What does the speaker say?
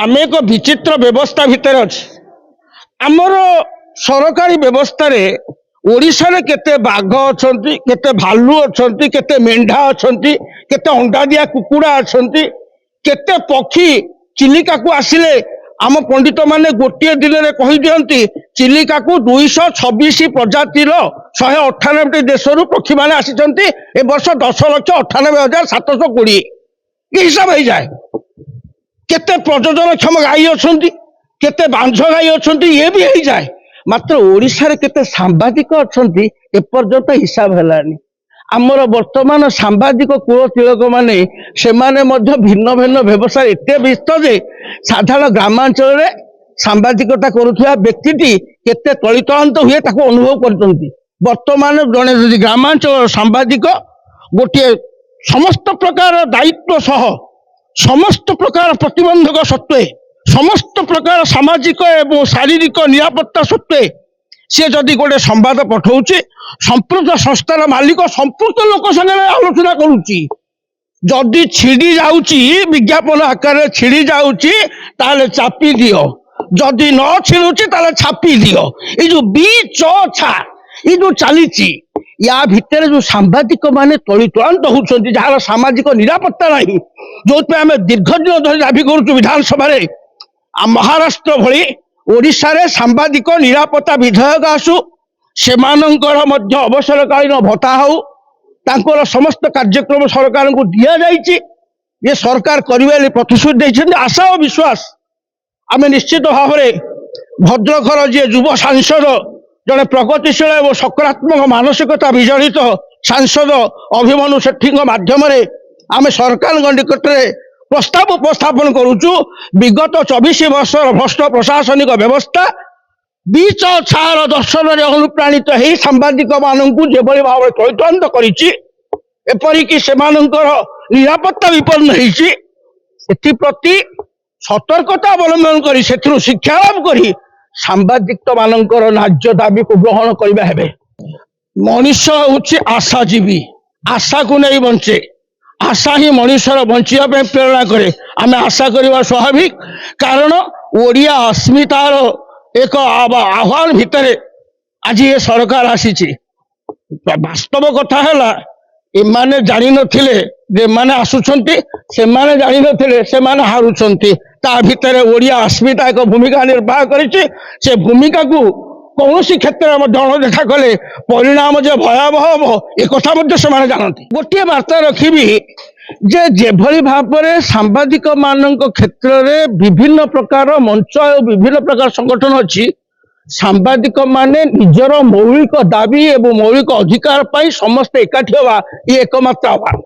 आम एक विचित्र व्यवस्था भितर अच्छे आमर सरकारी व्यवस्था रे ओडिशा रे केते बाघ अछंती केते भालू अछंती केते मेंढा अछंती केते अंडा दिया कुकुड़ा अछंती केते पक्षी चिलिका को आसिले आम पंडित माने गोटे दिन में कही दियंती चिलिका को 226 प्रजातिर 198 देश पक्षी माने आसिचंती ए वर्ष 10,98,720 ये हिसाब हो जाए केते प्रजोजन क्षम गाई अछंती केते बांझ गाई अछंती ये भी हो जाए मात्र ओडिशा रे केते सांबादिक अछंती ए पर्यंत हिसाब हेलानी आमर वर्तमान सांबादिक कूल तिलक माने सेमाने मध्य भिन्न भिन्न व्यवसाय एते व्यस्त जे साधारण ग्रामांचल रे सांबादिकता करुवा व्यक्ति केते तलितलांत हुए ताको अनुभव करछंती वर्तमान जने जदि ग्रामांचल सांबादिक गोटे समस्त प्रकार दायित्व सह समस्त प्रकार प्रतिबंधक सत्वे समस्त प्रकार सामाजिक एवं शारीरिक निरापत्ता सत्वे सी जदि गोटे संवाद पठाऊे संपूर्ण संस्थार मालिक संपूर्ण लोक संगे आलोचना करुच्ची जदि छिड़ी जाऊँची विज्ञापन आकार छिड़ी जाऊँची ताले चापी दियो जदि न छिड़ुची ताले छापी दियो ये जो बीचा ये जो चली या भितर जो सांबादिक माने तलितलांत होउछंती जहार सामाजिक निरापत्ता नहीं जो आम दीर्घ दिन धरी दाबी करूँ विधानसभा महाराष्ट्र भली ओडिशा रे सांबादिक निरापत्ता विधेयक आसु सेमानंकर मध्य अवसरकालीन भत्ता हो तांकर समस्त कार्यक्रम सरकार को दिया जाइए ये सरकार करिवे प्रतिश्रुति देइछन्ती आशा और विश्वास आम निश्चित भाव में भद्रकर जी युव सांसद जड़े प्रगतिशील और सकारात्मक मानसिकता विजड़ित सांसद अभिमन्यु सेठी माध्यम आम सरकार निकट में प्रस्ताव उपस्थापन करुचु विगत 24 वर्ष भ्रष्ट प्रशासनिक व्यवस्था बीच छार दर्शन अनुप्राणित हो सांबादिक मानक जो भाव में तलितलांत करपरिक से निरापत्ता विपन्न होती सतर्कता अवलंबन कर शिक्षा लाभ कर सांबादिक मानकर न्याय्य दाबी को ग्रहण करवा हेबे मनुष्य हूँ आशाजीवी आशा को नहीं बंचे आशा ही मनुष्यर बंचिया प्रेरणा करे आम आशा करवा स्वाभाविक कारण ओडिया अस्मितार एक आह्वान भितर आज ये सरकार आसी वास्तव कथा है एमाने जानी नथिले जे माने आसुछंती से माने जानी नथिले से माने हारुछंती ता भितर ओडिया अस्मिता एक भूमिका निर्वाह करिछि से भूमिका को कौन क्षेत्र में अणदेखा कले परिणाम जो भयावह हम एक कथा से जानती गोटे बार्ता रखी जे भली भाव में सांबादिक मान क्षेत्र में विभिन्न प्रकार मंच और विभिन्न प्रकार संगठन अच्छी सांबादिक माने निजर मौलिक दाबी एवं मौलिक अधिकार पाई समस्त एकाठी हवा ये एकमात्र आह्वान।